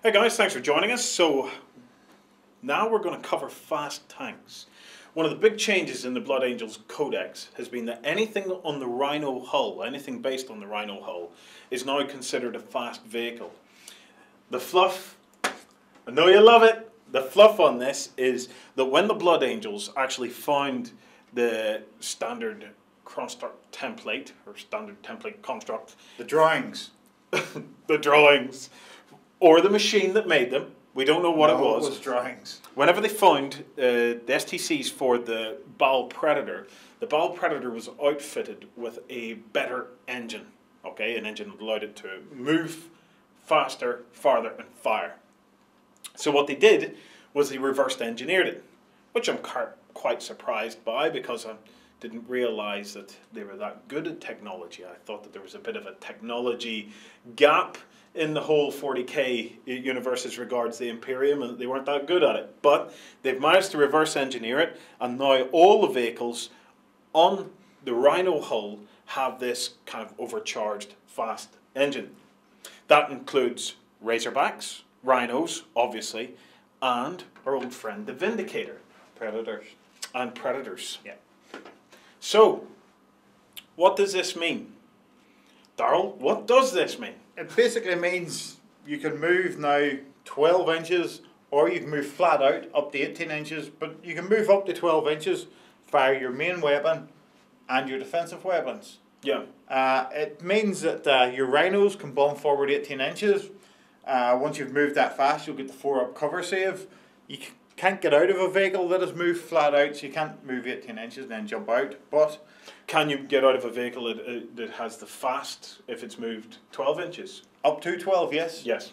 Hey guys, thanks for joining us. So now we're going to cover fast tanks. One of the big changes in the Blood Angels Codex has been that anything on the Rhino hull, anything based on the Rhino hull, is now considered a fast vehicle. The fluff, I know you love it, the fluff on this is that when the Blood Angels actually found the standard construct template, or standard template construct, The drawings. the drawings, or the machine that made them, we don't know what it was. It was drawings. Whenever they found the STCs for the Baal Predator, the Baal Predator was outfitted with a better engine. Okay, an engine that allowed it to move faster, farther, and fire. So what they did was they reversed engineered it, which I'm quite surprised by because I didn't realize that they were that good at technology. I thought that there was a bit of a technology gap in the whole 40k universe as regards the Imperium, and they weren't that good at it. But they've managed to reverse engineer it, and now all the vehicles on the Rhino hull have this kind of overcharged fast engine. That includes Razorbacks, Rhinos, obviously, and our old friend the Vindicator. Predators. And Predators. Yeah. So, what does this mean? Darrell, what does this mean? It basically means you can move now 12 inches, or you can move flat out up to 18 inches, but you can move up to 12 inches, fire your main weapon and your defensive weapons. Yeah. It means that your Rhinos can bomb forward 18 inches. Once you've moved that fast, you'll get the 4-up cover save. You can't get out of a vehicle that has moved flat out, so you can't move 18 inches and then jump out. But can you get out of a vehicle that has the fast if it's moved 12 inches? Up to 12, yes. Yes.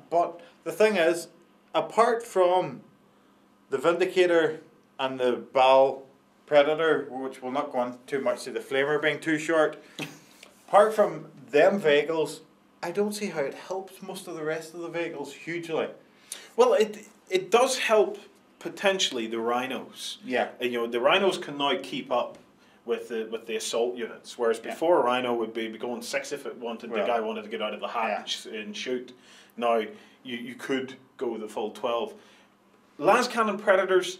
But the thing is, apart from the Vindicator and the Baal Predator, which will not go on too much to the Flamer being too short, apart from them vehicles, I don't see how it helps most of the rest of the vehicles hugely. Well, it does help potentially the Rhinos. Yeah. You know, the Rhinos can now keep up with the assault units, whereas before a Rhino would be going 6 if it wanted. The guy wanted to get out of the hatch and shoot. Now you could go the full 12. Las Cannon Predators,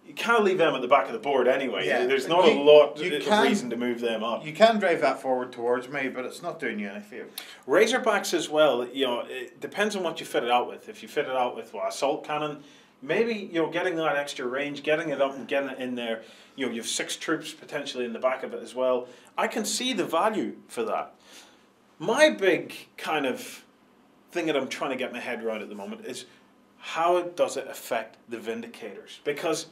you can't leave them at the back of the board anyway. Yeah. There's not a lot of reason to move them up. You can drive that forward towards me, but it's not doing you any favour. Razorbacks as well, you know, it depends on what you fit it out with. If you fit it out with assault cannon, maybe, you know, getting that extra range, getting it up and getting it in there, you know, you have 6 troops potentially in the back of it as well. I can see the value for that. My big kind of thing that I'm trying to get my head around at the moment is how does it affect the Vindicators? Because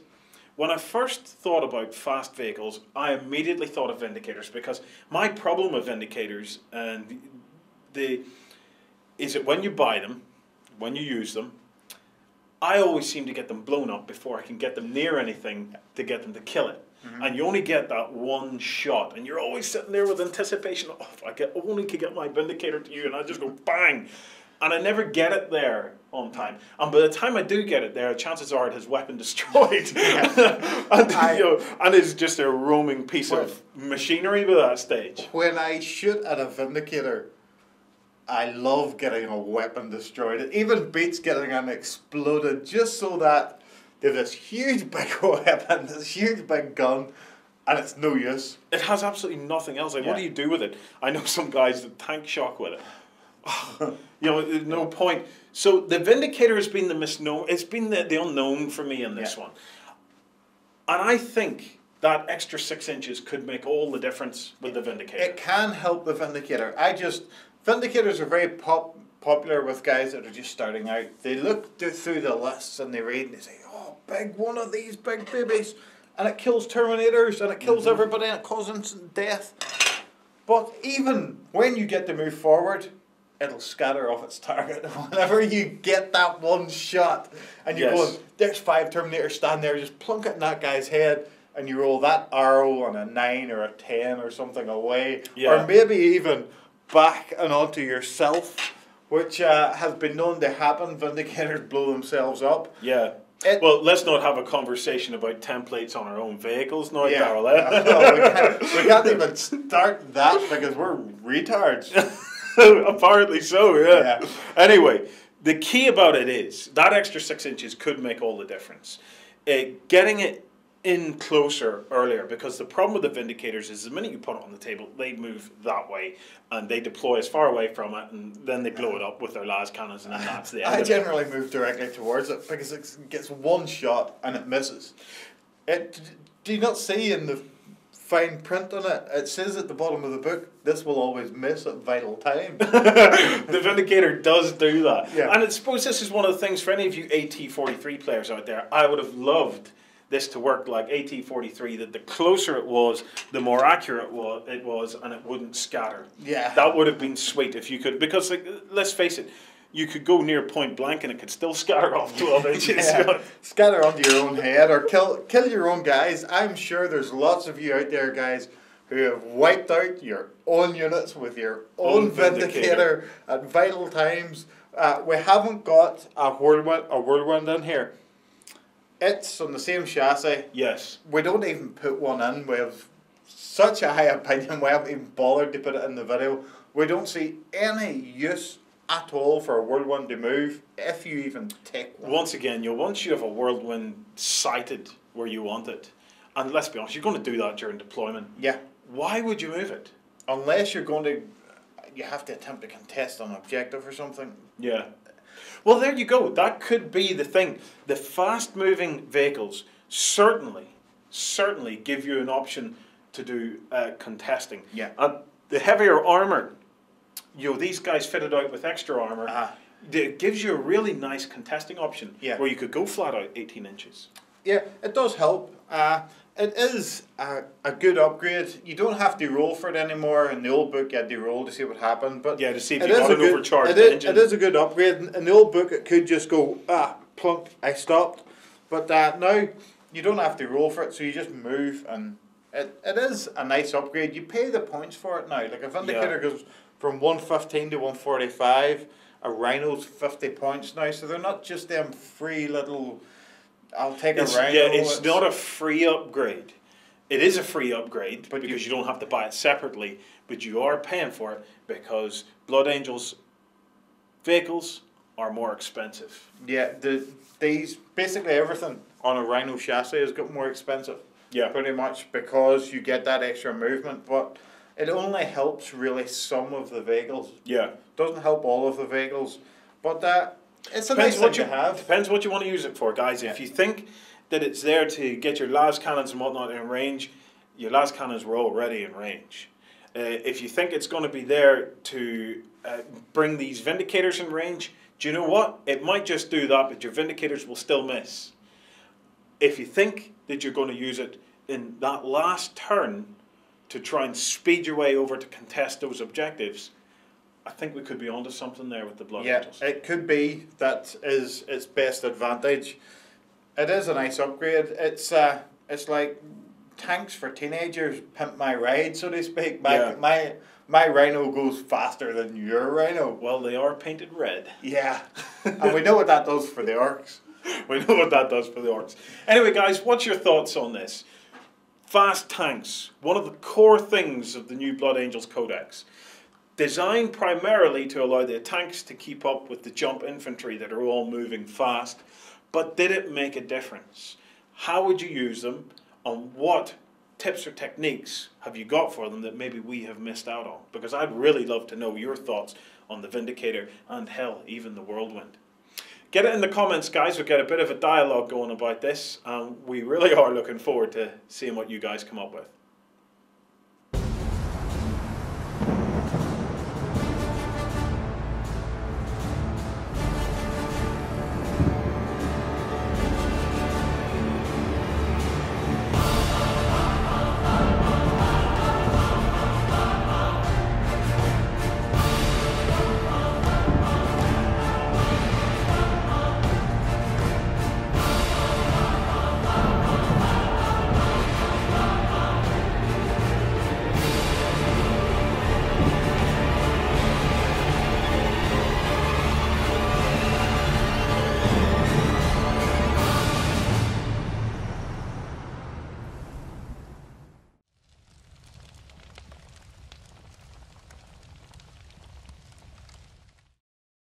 when I first thought about fast vehicles, I immediately thought of Vindicators because my problem with Vindicators is that when you buy them, when you use them, I always seem to get them blown up before I can get them near anything to get them to kill it. Mm-hmm. And you only get that one shot, and you're always sitting there with anticipation, oh, if I only could get my Vindicator to you, and I just go bang. And I never get it there on time. And by the time I do get it there, chances are it has weapon destroyed. and it's just a roaming piece of machinery by that stage. When I shoot at a Vindicator, I love getting a weapon destroyed. It even beats getting them exploded, just so that they have this huge big weapon, this huge big gun, and it's no use. It has absolutely nothing else. Like, what do you do with it? I know some guys that tank shock with it. You know, there's no point. So the Vindicator has been the misnomer. It's been the unknown for me in this one. And I think that extra 6 inches could make all the difference with the Vindicator. It can help the Vindicator. Vindicators are very popular with guys that are just starting out. They look through the lists and they read and they say, oh, big one of these big babies. And it kills Terminators and it kills everybody and it causes instant death. But even when you get to move forward, it'll scatter off its target. Whenever you get that one shot and you're going, there's 5 Terminators standing there, just plunk it in that guy's head and you roll that arrow on a 9 or a 10 or something away. Or maybe even back and onto yourself, which has been known to happen. Vindicators blow themselves up. Yeah. Well, let's not have a conversation about templates on our own vehicles now, Darrell. We can't even start that because we're retards. Apparently so, yeah. Anyway, The key about it is that extra 6 inches could make all the difference. Getting it in closer earlier, because the problem with the Vindicators is the minute you put it on the table, they move that way and they deploy as far away from it, and then they blow it up with their las cannons, and then that's the end. I generally move directly towards it because it gets one shot and it misses. Do you not see in the fine print on it? It says at the bottom of the book, "This will always miss at vital times." The Vindicator does do that. Yeah. And I suppose this is one of the things for any of you AT-43 players out there. I would have loved this to work like AT-43, that the closer it was, the more accurate it was, and it wouldn't scatter. Yeah. That would have been sweet if you could, because like, let's face it, you could go near point blank and it could still scatter off 12 inches. Yeah. Scatter onto your own head or kill your own guys. I'm sure there's lots of you out there, guys, who have wiped out your own units with your own Vindicator at vital times. We haven't got a whirlwind in here. It's on the same chassis. Yes. We don't even put one in. We have such a high opinion, we haven't even bothered to put it in the video. We don't see any use at all for a whirlwind to move, if you even take one. Once again, once you have a whirlwind sighted where you want it, and let's be honest, you're going to do that during deployment. Yeah. Why would you move it? Unless you're going to, you have to attempt to contest an objective or something. Yeah. Well, there you go. That could be the thing. The fast-moving vehicles certainly give you an option to do contesting. Yeah. And the heavier armour, these guys fitted out with extra armour, it gives you a really nice contesting option. Yeah. Where you could go flat out 18 inches. Yeah, it does help. It is a good upgrade. You don't have to roll for it anymore. In the old book, you had to roll to see what happened. But yeah, to see if you got an overcharged engine. It is a good upgrade. In the old book, it could just go, plunk, I stopped. But now, you don't have to roll for it, so you just move. And it is a nice upgrade. You pay the points for it now. Like a Vindicator goes from 115 to 145. A Rhino's 50 points now. So they're not just them free little... I'll take a Rhino. Yeah, it's not a free upgrade. It is a free upgrade because you don't have to buy it separately, but you are paying for it because Blood Angels vehicles are more expensive. Yeah, these basically everything on a Rhino chassis has got more expensive. Yeah, pretty much because you get that extra movement, but it only helps really some of the vehicles. Yeah, doesn't help all of the vehicles, but it's a nice thing to have. Depends what you want to use it for, guys. If you think that it's there to get your las cannons and whatnot in range, your las cannons were already in range. If you think it's going to be there to bring these Vindicators in range, do you know what? It might just do that, but your Vindicators will still miss. If you think that you're going to use it in that last turn to try and speed your way over to contest those objectives, I think we could be onto something there with the Blood Angels. Yeah, it could be that is its best advantage. It is a nice upgrade. It's like tanks for teenagers, pimp my ride, so to speak. My Rhino goes faster than your Rhino. Well, they are painted red. Yeah, and we know what that does for the orcs. We know what that does for the orcs. Anyway, guys, what's your thoughts on this? Fast tanks, one of the core things of the new Blood Angels Codex. Designed primarily to allow the tanks to keep up with the jump infantry that are all moving fast. But did it make a difference? How would you use them? And what tips or techniques have you got for them that maybe we have missed out on? Because I'd really love to know your thoughts on the Vindicator and hell, even the Whirlwind. Get it in the comments, guys. We'll get a bit of a dialogue going about this. We really are looking forward to seeing what you guys come up with.